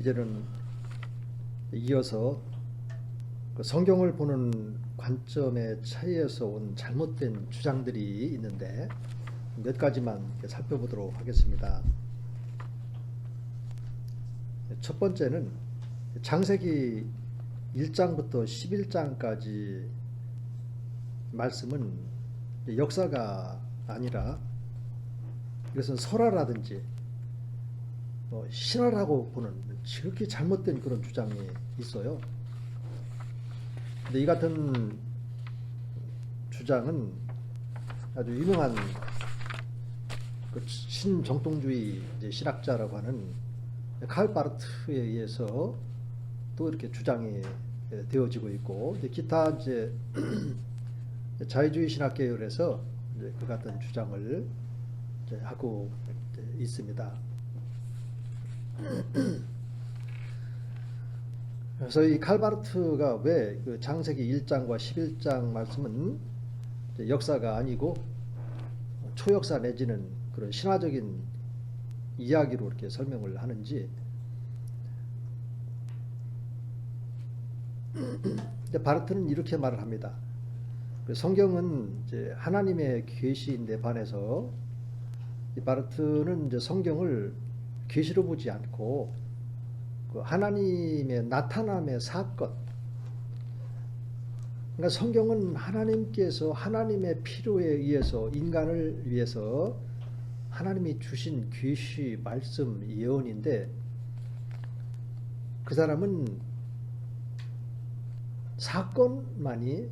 이제는 이어서 그 성경을 보는 관점의 차이에서 온 잘못된 주장들이 있는데 몇 가지만 살펴보도록 하겠습니다. 첫 번째는 창세기 1장부터 11장까지 말씀은 역사가 아니라 이것은 설화라든지 신화라고 보는 지극히 잘못된 그런 주장이 있어요. 근데 이 같은 주장은 아주 유명한 그 신정통주의 신학자라고 하는 칼 바르트에 의해서 또 이렇게 주장이 되어지고 있고, 기타 이제 자유주의 신학 계열에서 그 같은 주장을 하고 있습니다. 그래서 이 칼바르트가 왜 그 창세기 1장과 11장 말씀은 역사가 아니고 초역사 내지는 그런 신화적인 이야기로 이렇게 설명을 하는지, 바르트는 이렇게 말을 합니다. 성경은 이제 하나님의 계시인데 반해서 이 바르트는 이제 성경을 계시로 보지 않고 그 하나님의 나타남의 사건, 그러니까 성경은 하나님께서 하나님의 필요에 의해서 인간을 위해서 하나님이 주신 계시, 말씀, 예언인데 그 사람은 사건만이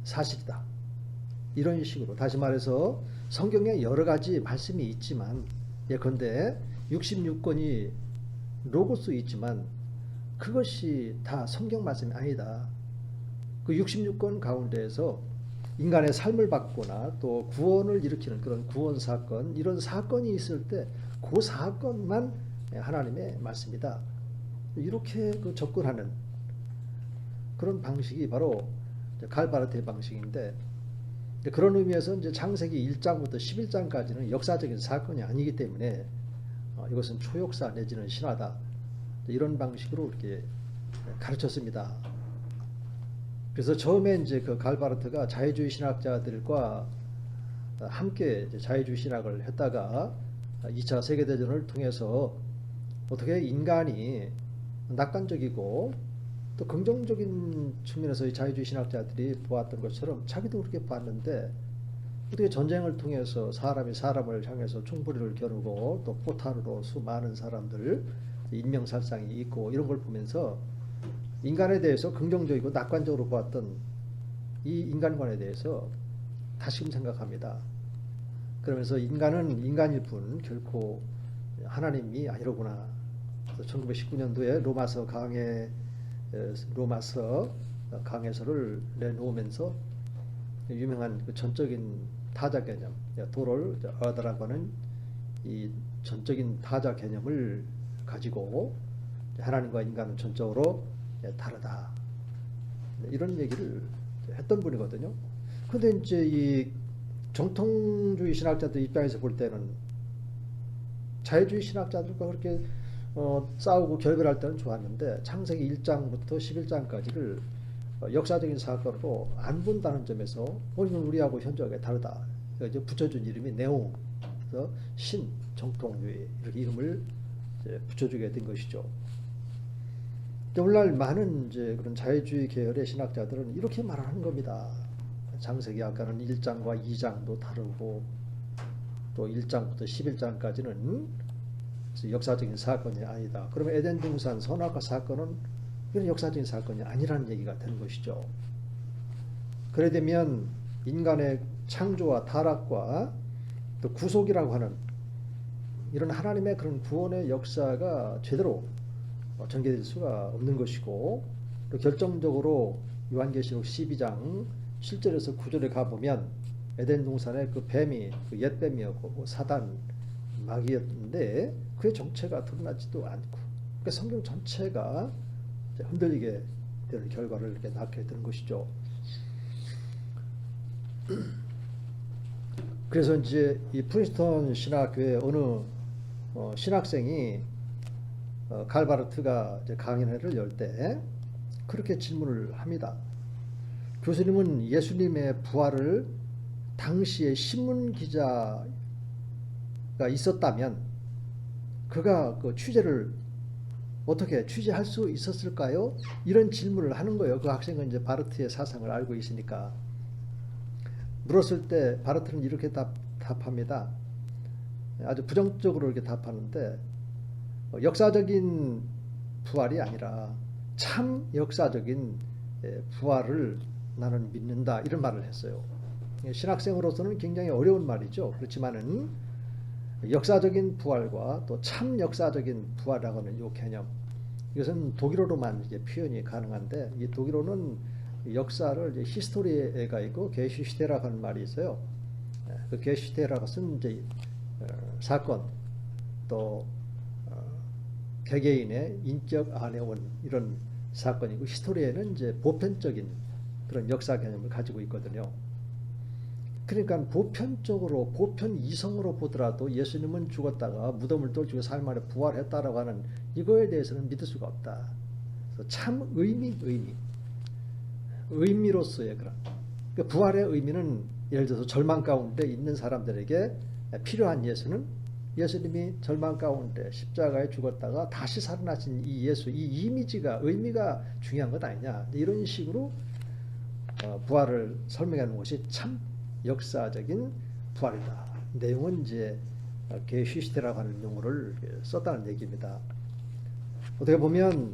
사실이다. 이런 식으로, 다시 말해서 성경에 여러 가지 말씀이 있지만 예컨대 66권이 로고스 있지만 그것이 다 성경 말씀이 아니다. 그 66권 가운데에서 인간의 삶을 바꾸거나 또 구원을 일으키는 그런 구원 사건, 이런 사건이 있을 때 그 사건만 하나님의 말씀이다. 이렇게 그 접근하는 그런 방식이 바로 칼바르트의 방식인데, 그런 의미에서 이제 창세기 1장부터 11장까지는 역사적인 사건이 아니기 때문에 이것은 초역사 내지는 신화다. 이런 방식으로 이렇게 가르쳤습니다. 그래서 처음에 이제 그 칼바르트가 자유주의 신학자들과 함께 이제 자유주의 신학을 했다가 2차 세계대전을 통해서 어떻게 인간이 낙관적이고 또 긍정적인 측면에서 이 자유주의 신학자들이 보았던 것처럼 자기도 그렇게 봤는데, 어떻게 전쟁을 통해서 사람이 사람을 향해서 총부리를 겨누고 또 포탄으로 수많은 사람들 인명살상이 있고 이런 걸 보면서 인간에 대해서 긍정적이고 낙관적으로 보았던 이 인간관에 대해서 다시금 생각합니다. 그러면서 인간은 인간일 뿐 결코 하나님이 아니로구나. 1919년도에 로마서 강해서를 내놓으면서 유명한 그 전적인 타자 개념, 도롤 어드라고 하는 이 전적인 타자 개념을 가지고 하나님과 인간은 전적으로 다르다, 이런 얘기를 했던 분이거든요. 근데 이제 이 정통주의 신학자들 입장에서 볼 때는 자유주의 신학자들과 그렇게 싸우고 결별할 때는 좋았는데 창세기 1장부터 11장까지를 역사적인 사건으로 안 본다는 점에서 이건 우리하고 현저하게 다르다. 이제 붙여준 이름이 네오, 그래서 신정통주의 이렇게 이름을 이제 붙여주게 된 것이죠. 오늘날 많은 이제 그런 자유주의 계열의 신학자들은 이렇게 말하는 겁니다. 창세기 아까는 1장과 2장도 다르고 또 1장부터 11장까지는 역사적인 사건이 아니다. 그러면 에덴 동산 선악과 사건은 이런 역사적인 사건이 아니라는 얘기가 되는 것이죠. 그래 되면 인간의 창조와 타락과 또 구속이라고 하는 이런 하나님의 그런 구원의 역사가 제대로 전개될 수가 없는 것이고, 또 결정적으로 요한계시록 12장 7절에서 9절에 가보면 에덴 동산의 그 뱀이 그 옛뱀이었고 사단 마귀였는데 그의 정체가 드러나지도 않고, 그러니까 성경 전체가 흔들리게 되는 결과를 이렇게 낳게 되는 것이죠. 그래서 이제 이 프린스턴 신학교의 어느 신학생이 갈바르트가 이제 강연회를 열 때 그렇게 질문을 합니다. 교수님은 예수님의 부활을 당시에 신문 기자가 있었다면 그가 그 취재를 어떻게 취재할 수 있었을까요? 이런 질문을 하는 거예요. 그 학생은 이제 바르트의 사상을 알고 있으니까. 물었을 때 바르트는 이렇게 답합니다. 아주 부정적으로 이렇게 답하는데 역사적인 부활이 아니라 참 역사적인 부활을 나는 믿는다, 이런 말을 했어요. 신학생으로서는 굉장히 어려운 말이죠. 그렇지만은 역사적인 부활과 또 참 역사적인 부활이라고 하는 이 개념, 이것은 독일어로만 이제 표현이 가능한데, 이 독일어는 역사를 이제 히스토리에가 있고 게슈히테라고 하는 말이 있어요. 그 게슈히테라고 쓴 이제 사건, 또 개개인의 인격 안에 온 이런 사건이고, 히스토리에는 이제 보편적인 그런 역사 개념을 가지고 있거든요. 그러니까 보편적으로, 보편 이성으로 보더라도 예수님은 죽었다가 무덤을 돌지고 3일 만에 부활했다라고 하는 이거에 대해서는 믿을 수가 없다. 그래서 참 의미로서의 그런, 그러니까 부활의 의미는 예를 들어서 절망 가운데 있는 사람들에게 필요한 예수는 예수님이 절망 가운데 십자가에 죽었다가 다시 살아나신 이 예수, 이 이미지가, 의미가 중요한 것 아니냐, 이런 식으로 부활을 설명하는 것이 참 역사적인 부활이다. 내용은 이제 게슈히테라고 하는 용어를 썼다는 얘기입니다. 어떻게 보면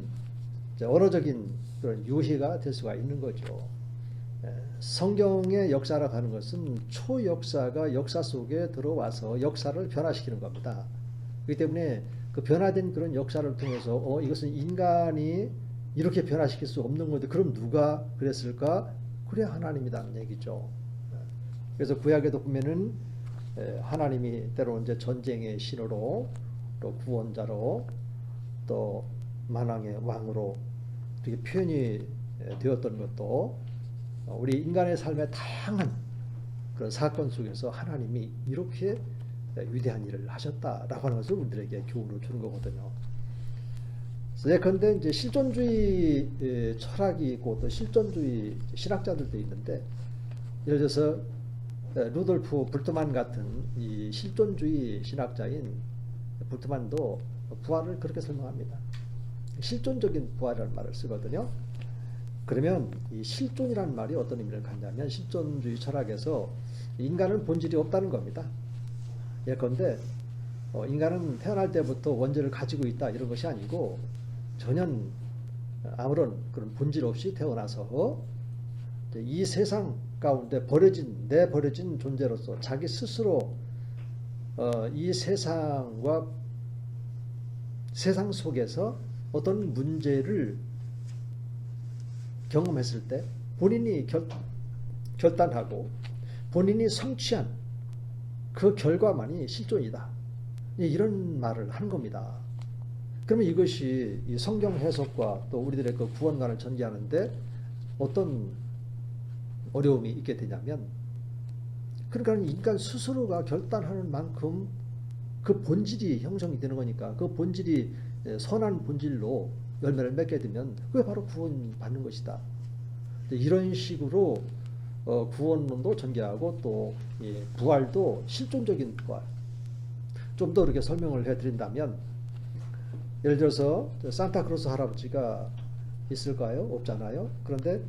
언어적인 그런 유희가 될 수가 있는 거죠. 성경의 역사라고 하는 것은 초역사가 역사 속에 들어와서 역사를 변화시키는 겁니다. 그렇기 때문에 그 변화된 그런 역사를 통해서 이것은 인간이 이렇게 변화시킬 수 없는 건데 그럼 누가 그랬을까? 그래 하나님이라는 얘기죠. 그래서 구약에도 보면은 하나님이 때로는 이제 전쟁의 신으로, 또 구원자로, 또 만왕의 왕으로 이렇게 표현이 되었던 것도 우리 인간의 삶의 다양한 그런 사건 속에서 하나님이 이렇게 위대한 일을 하셨다라고 하는 것을 우리들에게 교훈을 주는 거거든요. 예컨대 이제 실존주의 철학이 있고 또 실존주의 신학자들도 있는데, 예를 들어서 루돌프 불트만 같은 이 실존주의 신학자인 불트만도 부활을 그렇게 설명합니다. 실존적인 부활이라는 말을 쓰거든요. 그러면 이 실존이라는 말이 어떤 의미를 갖냐면, 실존주의 철학에서 인간은 본질이 없다는 겁니다. 예컨대 인간은 태어날 때부터 원죄를 가지고 있다, 이런 것이 아니고 전혀 아무런 그런 본질 없이 태어나서 이 세상 가운데 내버려진 존재로서 자기 스스로 이 세상과 세상 속에서 어떤 문제를 경험했을 때 본인이 결단하고 본인이 성취한 그 결과만이 실존이다, 이런 말을 하는 겁니다. 그러면 이것이 이 성경 해석과 또 우리들의 그 구원관을 전개하는데 어떤 어려움이 있게 되냐면, 그러니까 인간 스스로가 결단하는 만큼 그 본질이 형성이 되는 거니까, 그 본질이 선한 본질로 열매를 맺게 되면 그게 바로 구원받는 것이다. 이런 식으로 구원론도 전개하고 또 부활도 실존적인 부활, 좀 더 이렇게 설명을 해드린다면, 예를 들어서 산타크로스 할아버지가 있을까요? 없잖아요. 그런데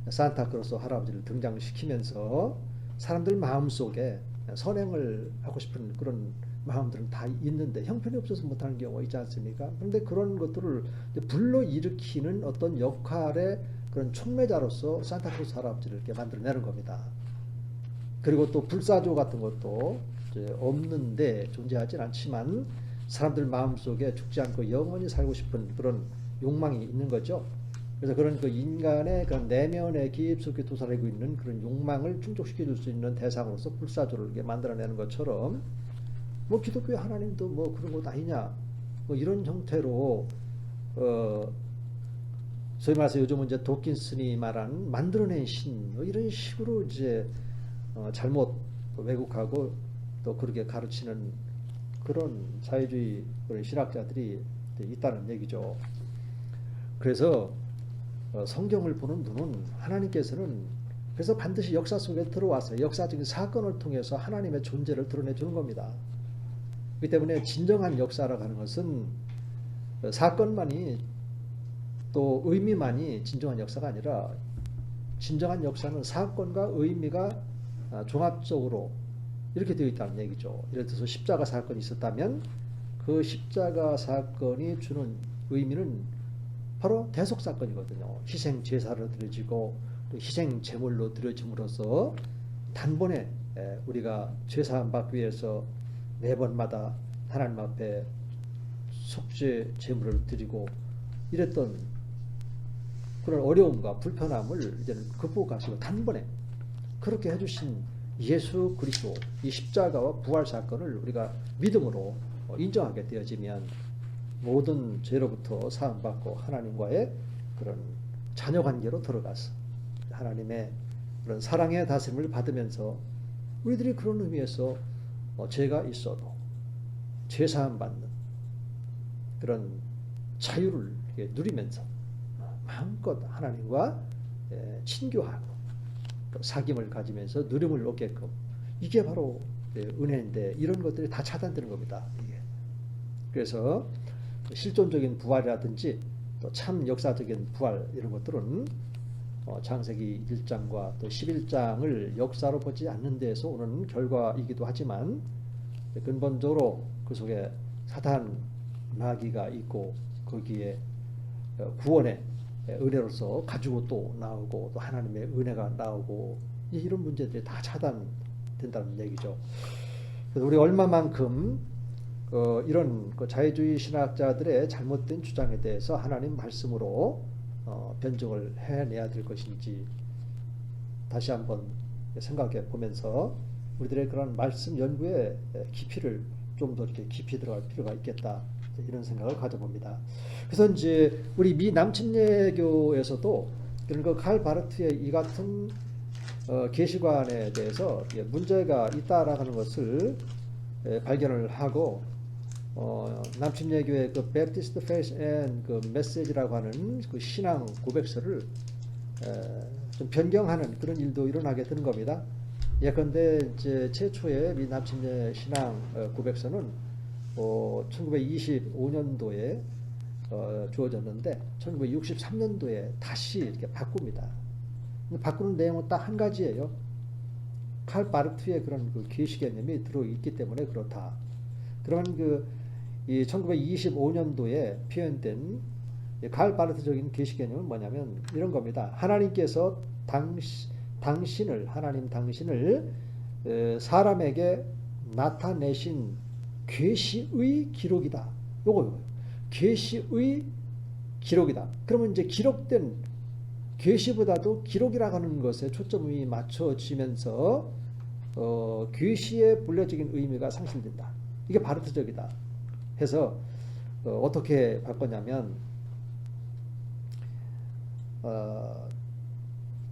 산타크로스 할아버지를 등장시키면서 사람들 마음속에 선행을 하고 싶은 그런 마음들은 다 있는데 형편이 없어서 못하는 경우가 있지 않습니까? 그런데 그런 것들을 불러일으키는 어떤 역할의 그런 촉매자로서 산타크로스 할아버지를 이렇게 만들어내는 겁니다. 그리고 또 불사조 같은 것도 이제 없는데, 존재하진 않지만 사람들 마음속에 죽지 않고 영원히 살고 싶은 그런 욕망이 있는 거죠. 그래서 그런 그 인간의 그런 내면에 깊숙이 도사리고 있는 그런 욕망을 충족시켜 줄 수 있는 대상으로서 불사조를 이렇게 만들어내는 것처럼, 뭐 기독교 하나님도 뭐 그런 것 아니냐, 뭐 이런 형태로 소위 말해서 요즘은 이제 도킨슨이 말하는 만들어낸 신, 뭐 이런 식으로 이제 잘못 왜곡하고 또 그렇게 가르치는 그런 사회주의 그런 신학자들이 있다는 얘기죠. 그래서 성경을 보는 눈은 하나님께서는 그래서 반드시 역사 속에 들어와서 역사적인 사건을 통해서 하나님의 존재를 드러내 주는 겁니다. 그렇기 때문에 진정한 역사라고 하는 것은 사건만이 또 의미만이 진정한 역사가 아니라 진정한 역사는 사건과 의미가 종합적으로 이렇게 되어 있다는 얘기죠. 예를 들어서 십자가 사건이 있었다면 그 십자가 사건이 주는 의미는 바로 대속 사건이거든요. 희생 제사로 드려지고 또 희생 제물로 드려짐으로써 단번에 우리가 죄사함 받기 위해서 매번마다 하나님 앞에 속죄 제물을 드리고 이랬던 그런 어려움과 불편함을 이제는 극복하시고 단번에 그렇게 해주신 예수 그리스도 이 십자가와 부활 사건을 우리가 믿음으로 인정하게 되어지면 모든 죄로부터 사함받고 하나님과의 그런 자녀 관계로 들어가서 하나님의 그런 사랑의 다스림을 받으면서 우리들이 그런 의미에서 죄가 있어도 죄사함 받는 그런 자유를 누리면서 마음껏 하나님과 친교하고 또 사귐을 가지면서 누림을 얻게끔 이게 바로 은혜인데 이런 것들이 다 차단되는 겁니다. 이게. 그래서 실존적인 부활이라든지 또 참 역사적인 부활 이런 것들은 창세기 1장과 또 11장을 역사로 보지 않는 데에서 오는 결과이기도 하지만 근본적으로 그 속에 사탄 마귀가 있고 거기에 구원의 은혜로서 가지고 또 나오고 또 하나님의 은혜가 나오고 이런 문제들이 다 차단된다는 얘기죠. 그래서 우리 얼마만큼 이런 자유주의 신학자들의 잘못된 주장에 대해서 하나님 말씀으로 변증을 해내야 될 것인지 다시 한번 생각해 보면서 우리들의 그런 말씀 연구의 깊이를 좀 더 이렇게 깊이 들어갈 필요가 있겠다 이런 생각을 가져봅니다. 그래서 이제 우리 미 남침례교에서도 그런 칼 바르트의 이 같은 계시관에 대해서 문제가 있다라는 것을 발견을 하고 남침례교의 그 Baptist Faith and 그 Message라고 하는 그 신앙 고백서를 좀 변경하는 그런 일도 일어나게 되는 겁니다. 예컨대 이제 최초의 미 남침례 신앙 고백서는 1925년도에 주어졌는데 1963년도에 다시 이렇게 바꿉니다. 바꾸는 내용은 딱 한 가지예요. 칼 바르트의 그런 그 계시 개념이 들어있기 때문에 그렇다. 그러면 이 1925년도에 표현된 칼 바르트적인 계시 개념은 뭐냐면 이런 겁니다. 하나님께서 당신을 사람에게 나타내신 계시의 기록이다. 요거 계시의 기록이다. 그러면 이제 기록된 계시보다도 기록이라고 하는 것에 초점이 맞춰지면서 계시의 본래적인 의미가 상실된다. 이게 바르트적이다. 해서 어떻게 바꿨냐면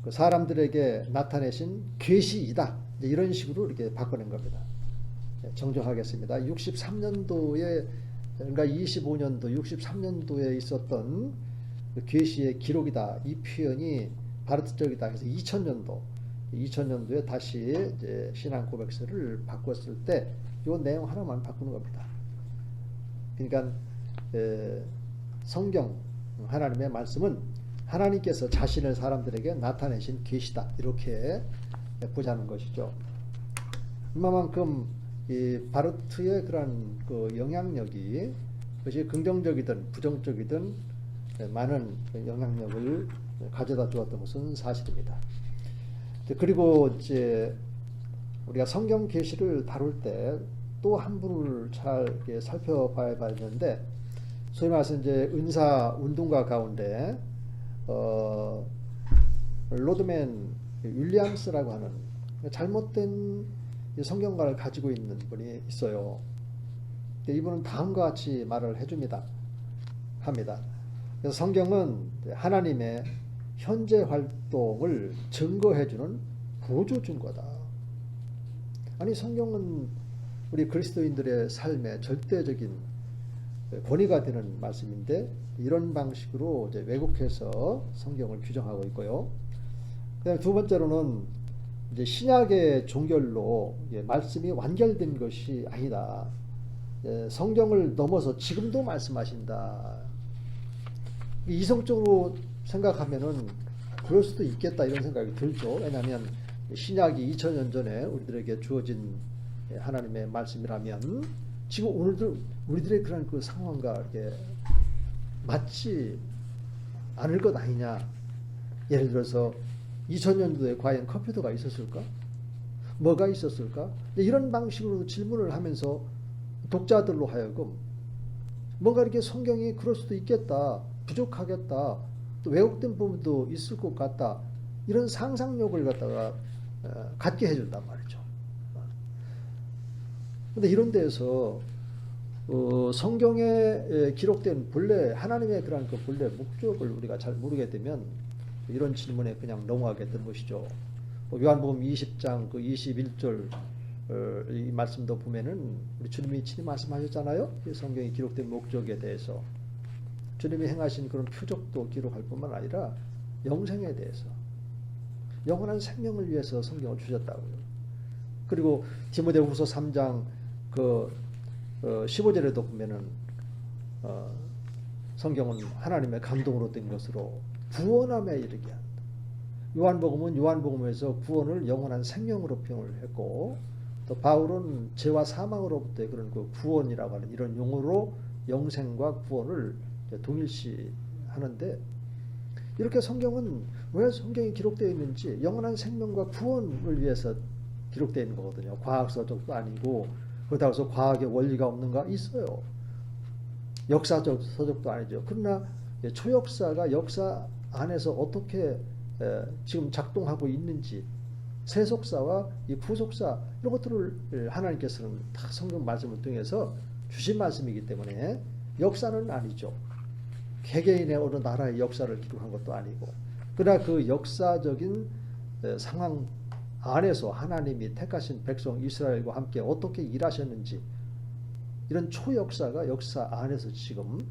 그 사람들에게 나타내신 계시이다. 이런 식으로 이렇게 바꿔낸 겁니다. 정정하겠습니다. 63년도에 그러니까 25년도, 63년도에 있었던 그 계시의 기록이다. 이 표현이 바르트적이다. 해서 2000년도에 다시 이제 신앙 고백서를 바꿨을 때 이 내용 하나만 바꾸는 겁니다. 그러니까 성경 하나님의 말씀은 하나님께서 자신을 사람들에게 나타내신 계시다. 이렇게 보자는 것이죠. 얼마만큼 이 바르트의 그런 그 영향력이 그것이 긍정적이든 부정적이든 많은 영향력을 가져다 주었던 것은 사실입니다. 그리고 이제 우리가 성경 계시를 다룰 때 또 한 분을 잘 살펴봐야 되는데 소위 말해서 이제 은사 운동가 가운데 로드맨 윌리엄스라고 하는 잘못된 성경관을 가지고 있는 분이 있어요. 이분은 다음과 같이 말을 합니다. 그래서 성경은 하나님의 현재 활동을 증거해주는 보조 증거다. 아니 성경은 우리 그리스도인들의 삶의 절대적인 권위가 되는 말씀인데 이런 방식으로 이제 왜곡해서 성경을 규정하고 있고요. 그다음에 두 번째로는 이제 신약의 종결로 말씀이 완결된 것이 아니다. 성경을 넘어서 지금도 말씀하신다. 이성적으로 생각하면은 그럴 수도 있겠다 이런 생각이 들죠. 왜냐하면 신약이 2000년 전에 우리들에게 주어진 하나님의 말씀이라면 지금 오늘도 우리들의 그런 그 상황과 이렇게 맞지 않을 것 아니냐. 예를 들어서 2000년도에 과연 컴퓨터가 있었을까? 뭐가 있었을까? 이런 방식으로 질문을 하면서 독자들로 하여금 뭔가 이렇게 성경이 그럴 수도 있겠다, 부족하겠다, 또 왜곡된 부분도 있을 것 같다, 이런 상상력을 갖다가 갖게 해준단 말이죠. 근데 이런 데에서 성경에 기록된 본래 하나님의 그런 그 본래 목적을 우리가 잘 모르게 되면 이런 질문에 그냥 넘어가게 되는 것이죠. 요한복음 20장 그 21절 이 말씀도 보면은 우리 주님이 친히 말씀하셨잖아요. 성경이 기록된 목적에 대해서 주님이 행하신 그런 표적도 기록할 뿐만 아니라 영생에 대해서 영원한 생명을 위해서 성경을 주셨다고요. 그리고 디모데후서 3장 그 15절에도 보면은 성경은 하나님의 감동으로 된 것으로 구원함에 이르게 한다. 요한복음은 요한복음에서 구원을 영원한 생명으로 표현을 했고, 또 바울은 죄와 사망으로부터의 그런 그 구원이라고 하는 이런 용어로 영생과 구원을 동일시 하는데, 이렇게 성경은 왜 성경이 기록되어 있는지 영원한 생명과 구원을 위해서 기록되어 있는 거거든요. 과학서적도 아니고 그렇다고 해서 과학의 원리가 없는가? 있어요. 역사적 서적도 아니죠. 그러나 초역사가 역사 안에서 어떻게 지금 작동하고 있는지, 세속사와 이 후속사 이런 것들을 하나님께서는 다 성경 말씀을 통해서 주신 말씀이기 때문에 역사는 아니죠. 개개인의 어느 나라의 역사를 기록한 것도 아니고, 그러나 그 역사적인 상황 안에서 하나님이 택하신 백성 이스라엘과 함께 어떻게 일하셨는지, 이런 초역사가 역사 안에서 지금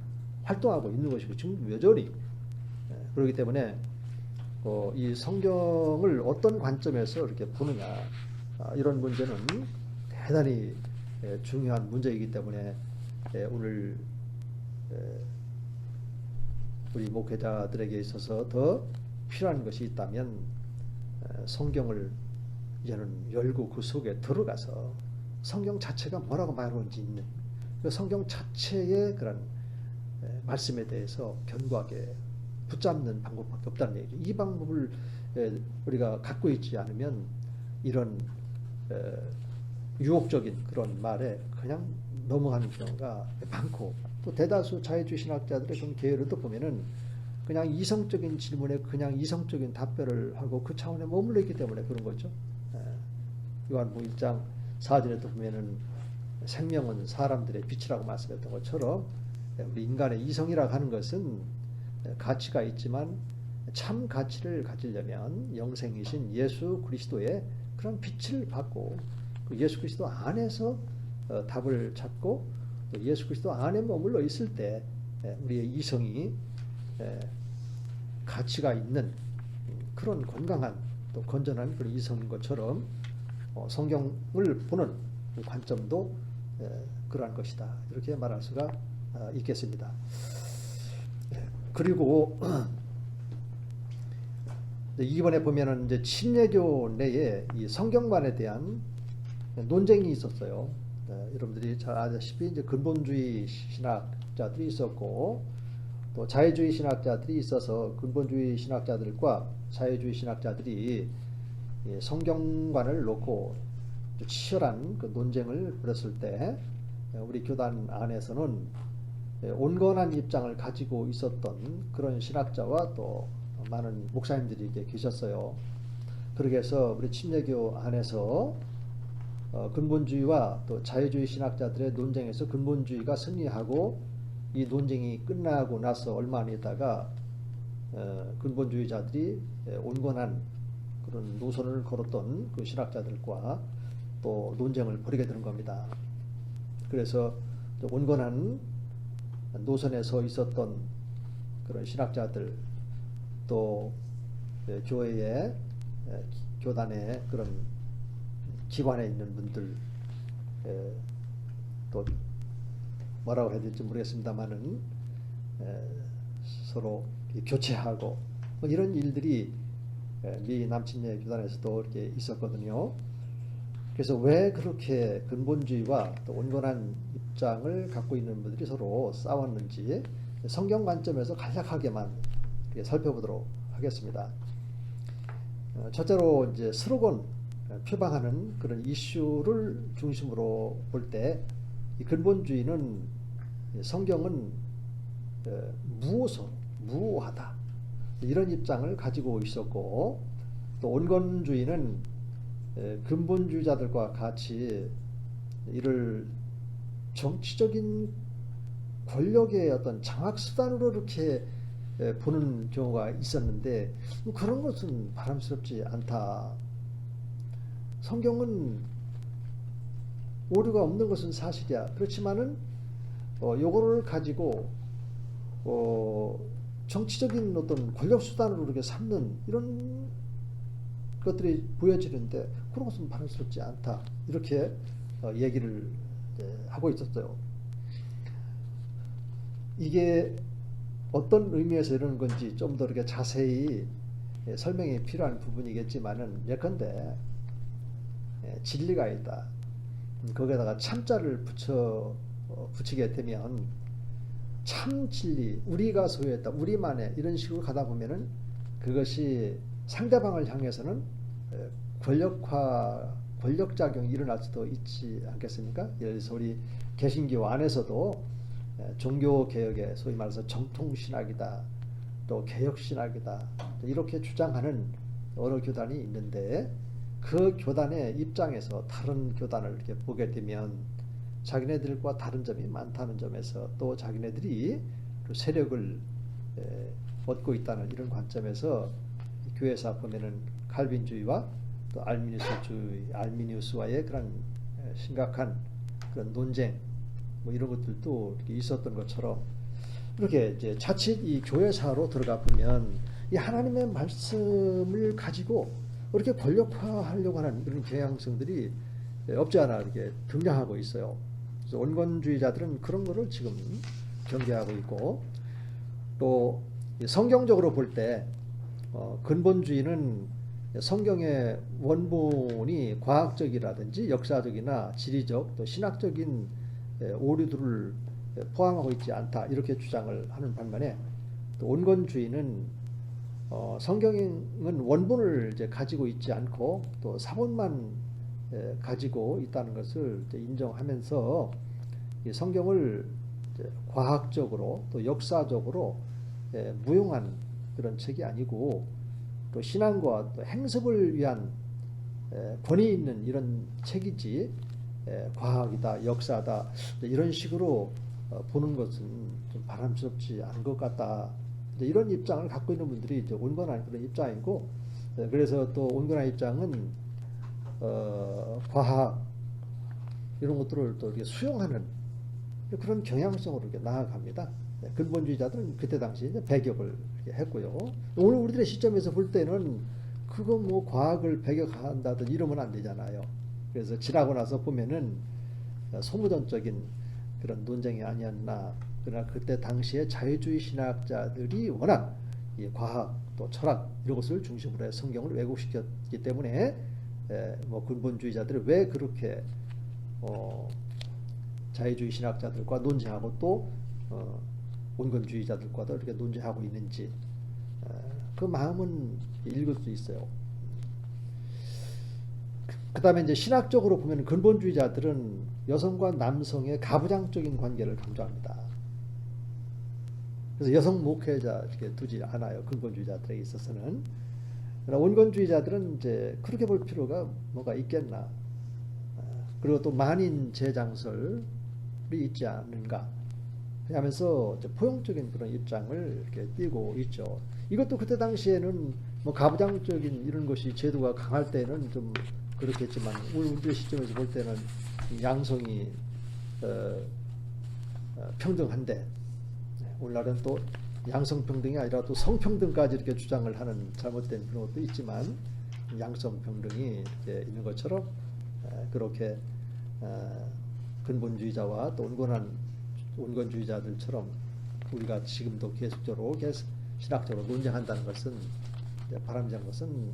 활동하고 있는 것이고 지금 여전히 그렇기 때문에 이 성경을 어떤 관점에서 이렇게 보느냐, 이런 문제는 대단히 중요한 문제이기 때문에 오늘 우리 목회자들에게 있어서 더 필요한 것이 있다면 성경을 이제는 열고 그 속에 들어가서 성경 자체가 뭐라고 말하는지 있는 그 성경 자체의 그런 말씀에 대해서 견고하게 붙잡는 방법밖에 없다는 얘기죠. 이 방법을 우리가 갖고 있지 않으면 이런 유혹적인 그런 말에 그냥 넘어가는 경우가 많고, 또 대다수 자유주의 신학자들의 그런 계열도 보면은 그냥 이성적인 질문에 그냥 이성적인 답변을 하고 그 차원에 머물러 있기 때문에 그런 거죠. 요한복음 1장 4절에도 보면은 생명은 사람들의 빛이라고 말씀했던 것처럼 우리 인간의 이성이라고 하는 것은 가치가 있지만 참 가치를 가지려면 영생이신 예수 그리스도의 그런 빛을 받고 그 예수 그리스도 안에서 답을 찾고 또 예수 그리스도 안에 머물러 있을 때 우리의 이성이 가치가 있는 그런 건강한 또 건전한 그런 이성인 것처럼 성경을 보는 관점도 그러한 것이다. 이렇게 말할 수가 있겠습니다. 그리고 이번에 보면은 이제 침례교 내에 이 성경관에 대한 논쟁이 있었어요. 여러분들이 잘 아시다시피 이제 근본주의 신학자들이 있었고 또 자유주의 신학자들이 있어서 근본주의 신학자들과 자유주의 신학자들이 성경관을 놓고 치열한 그 논쟁을 벌였을 때 우리 교단 안에서는 온건한 입장을 가지고 있었던 그런 신학자와 또 많은 목사님들이 이렇게 계셨어요. 그렇게 해서 우리 침례교 안에서 근본주의와 또 자유주의 신학자들의 논쟁에서 근본주의가 승리하고 이 논쟁이 끝나고 나서 얼마 안 있다가 근본주의자들이 온건한 그런 노선을 걸었던 그 신학자들과 또 논쟁을 벌이게 되는 겁니다. 그래서 온건한 노선에 서 있었던 그런 신학자들, 또 교회의 교단의 그런 기관에 있는 분들, 또 뭐라고 해야 될지 모르겠습니다만은 서로 교체하고 뭐 이런 일들이 미 남침례 교단에서도 이렇게 있었거든요. 그래서 왜 그렇게 근본주의와 또 온건한 입장을 갖고 있는 분들이 서로 싸웠는지 성경 관점에서 간략하게만 살펴보도록 하겠습니다. 첫째로 이제 스로건 표방하는 그런 이슈를 중심으로 볼 때 이 근본주의는 성경은 무오하다 이런 입장을 가지고 있었고, 또 온건주의는 근본주의자들과 같이 이를 정치적인 권력의 어떤 장악 수단으로 이렇게 보는 경우가 있었는데 그런 것은 바람스럽지 않다. 성경은 오류가 없는 것은 사실이야. 그렇지만은 요거를 가지고 정치적인 어떤 권력 수단으로 이렇게 삼는 이런 것들이 보여지는데 그런 것은 바람스럽지 않다. 이렇게 얘기를 하고 있었어요. 이게 어떤 의미에서 이러는 건지 좀 더 이렇게 자세히 설명이 필요한 부분이겠지만은 예컨대 진리가 있다. 거기에다가 참자를 붙이게 되면 참 진리, 우리가 소유했다, 우리만의 이런 식으로 가다 보면은 그것이 상대방을 향해서는 권력작용이 일어날 수도 있지 않겠습니까? 예를 들어서 우리 개신교 안에서도 종교개혁에 소위 말해서 정통신학이다, 또 개혁신학이다, 이렇게 주장하는 어느 교단이 있는데 그 교단의 입장에서 다른 교단을 이렇게 보게 되면 자기네들과 다른 점이 많다는 점에서 또 자기네들이 세력을 얻고 있다는 이런 관점에서 교회에서 보면은 칼빈주의와 또 알미니우스와의 그런 심각한 그런 논쟁 뭐 이런 것들도 이렇게 있었던 것처럼 이렇게 이제 자칫 이 교회사로 들어가 보면 이 하나님의 말씀을 가지고 이렇게 권력화하려고 하는 그런 경향성들이 없지 않아 이렇게 등장하고 있어요. 그래서 온건주의자들은 그런 거를 지금 경계하고 있고, 또 성경적으로 볼 때 근본주의는 성경의 원본이 과학적이라든지 역사적이나 지리적 또 신학적인 오류들을 포함하고 있지 않다 이렇게 주장을 하는 반면에, 또 온건주의는 성경은 원본을 이제 가지고 있지 않고 또 사본만 가지고 있다는 것을 이제 인정하면서 이 성경을 이제 과학적으로 또 역사적으로 무용한 그런 책이 아니고 또 신앙과 또 행습을 위한 권위 있는 이런 책이지 과학이다, 역사다 이런 식으로 보는 것은 좀 바람스럽지 않은 것 같다. 이런 입장을 갖고 있는 분들이 이제 온건한 그런 입장이고, 그래서 또 온건한 입장은 과학 이런 것들을 또 이렇게 수용하는 그런 경향성으로 이렇게 나아갑니다. 근본주의자들은 그때 당시 이제 배격을 이렇게 했고요. 오늘 우리들의 시점에서 볼 때는 그거 뭐 과학을 배격한다든 이러면 안 되잖아요. 그래서 지나고 나서 보면은 소무전적인 그런 논쟁이 아니었나. 그러나 그때 당시에 자유주의 신학자들이 워낙 이 과학 또 철학 이런 것을 중심으로 해서 성경을 왜곡시켰기 때문에 뭐 근본주의자들이 왜 그렇게 자유주의 신학자들과 논쟁하고 또 온건주의자들과도 이렇게 논쟁하고 있는지 그 마음은 읽을 수 있어요. 그 다음에 이제 신학적으로 보면 근본주의자들은 여성과 남성의 가부장적인 관계를 강조합니다. 그래서 여성 목회자 이렇게 두지 않아요. 근본주의자들에 있어서는. 그러나 온건주의자들은 이제 그렇게 볼 필요가 뭐가 있겠나. 그리고 또 만인 재장설이 있지 않는가 하면서 포용적인 그런 입장을 이렇게 띄고 있죠. 이것도 그때 당시에는 뭐 가부장적인 이런 것이 제도가 강할 때는 좀 그렇겠지만 우리 시점에서 볼 때는 양성이 평등한데 오늘날은 또 양성평등이 아니라 또 성평등까지 이렇게 주장을 하는 잘못된 그런 것도 있지만 양성평등이 이렇게 있는 것처럼 그렇게 근본주의자와 또 온건주의자들처럼 우리가 지금도 계속적으로 신학적으로 논쟁한다는 것은 바람직한 것은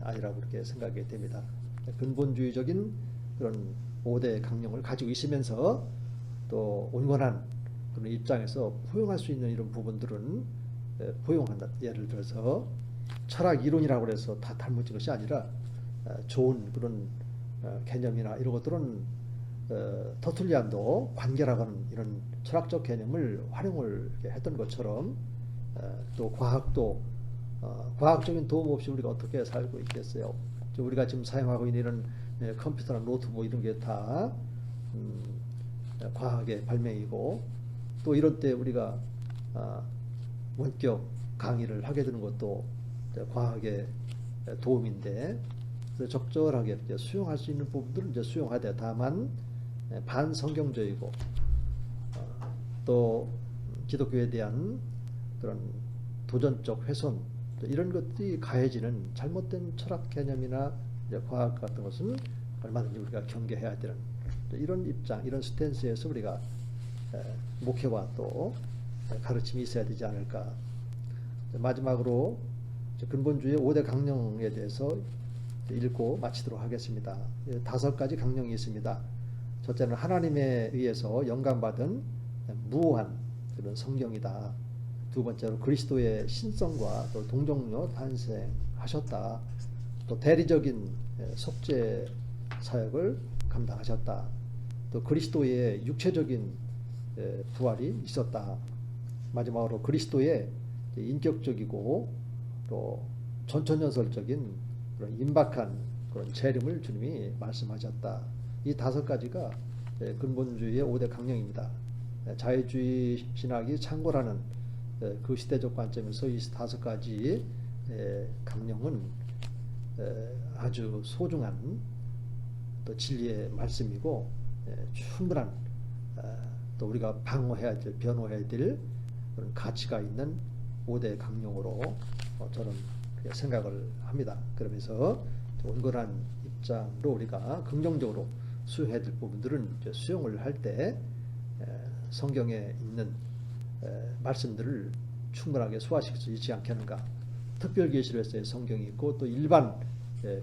아니라고 그렇게 생각이 됩니다. 근본주의적인 그런 5대 강령을 가지고 있으면서 또 온건한 그런 입장에서 포용할 수 있는 이런 부분들은 포용한다. 예를 들어서 철학 이론이라고 해서 다 잘못된 것이 아니라 좋은 그런 개념이나 이런 것들은 터툴리안도 관계라고 하는 이런 철학적 개념을 활용을 했던 것처럼 또 과학도 과학적인 도움 없이 우리가 어떻게 살고 있겠어요? 우리가 지금 사용하고 있는 이런 컴퓨터나 노트북 이런 게 다 과학의 발명이고 또 이런 때 우리가 원격 강의를 하게 되는 것도 과학의 도움인데 그래서 적절하게 이제 수용할 수 있는 부분들은 이제 수용하되 다만 반성경적이고 또 기독교에 대한 그런 도전적 훼손 이런 것들이 가해지는 잘못된 철학 개념이나 이제 과학 같은 것은 얼마든지 우리가 경계해야 되는 이런 입장, 이런 스탠스에서 우리가 목회와 또 가르침이 있어야 되지 않을까. 마지막으로 근본주의 5대 강령에 대해서 읽고 마치도록 하겠습니다. 5가지 강령이 있습니다. 첫째는 하나님에 의해서 영감받은 무오한 그런 성경이다. 두 번째로 그리스도의 신성과 또 동정녀 탄생하셨다. 또 대리적인 속죄 사역을 감당하셨다. 또 그리스도의 육체적인 부활이 있었다. 마지막으로 그리스도의 인격적이고 또 전천연설적인 그런 임박한 그런 재림을 주님이 말씀하셨다. 이 5가지가 근본주의의 5대 강령입니다. 자유주의 신학이 창고라는 그 시대적 관점에서 이 5가지 강령은 아주 소중한 또 진리의 말씀이고 충분한 또 우리가 방어해야 될, 변호해야 될 그런 가치가 있는 5대 강령으로 저는 생각을 합니다. 그러면서 온건한 입장으로 우리가 긍정적으로 수용해야 될 부분들은 수용을 할 때 성경에 있는 말씀들을 충분하게 소화시킬 수 있지 않겠는가. 특별 계시로 해서 성경이 있고 또 일반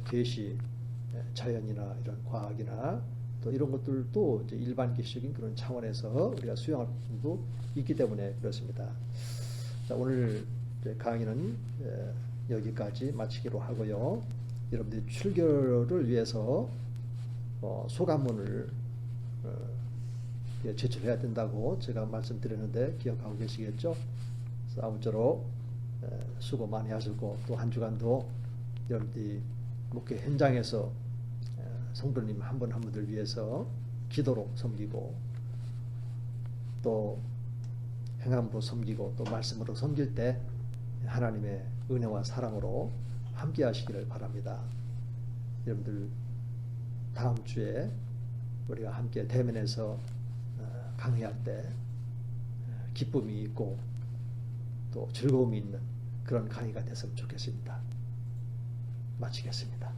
계시 자연이나 이런 과학이나 또 이런 것들도 이제 일반 계시적인 그런 차원에서 우리가 수용할 부분도 있기 때문에 그렇습니다. 자, 오늘 강의는 여기까지 마치기로 하고요. 여러분들이 출교를 위해서 소감문을 제출해야 된다고 제가 말씀드렸는데 기억하고 계시겠죠? 그래서 아무쪼록 수고 많이 하시고 또 한 주간도 여러분들이 목회 현장에서 성도님 한 분 한 분들 위해서 기도로 섬기고 또 행함으로 섬기고 또 말씀으로 섬길 때 하나님의 은혜와 사랑으로 함께 하시기를 바랍니다. 여러분들 다음 주에 우리가 함께 대면에서 강의할 때 기쁨이 있고 또 즐거움이 있는 그런 강의가 됐으면 좋겠습니다. 마치겠습니다.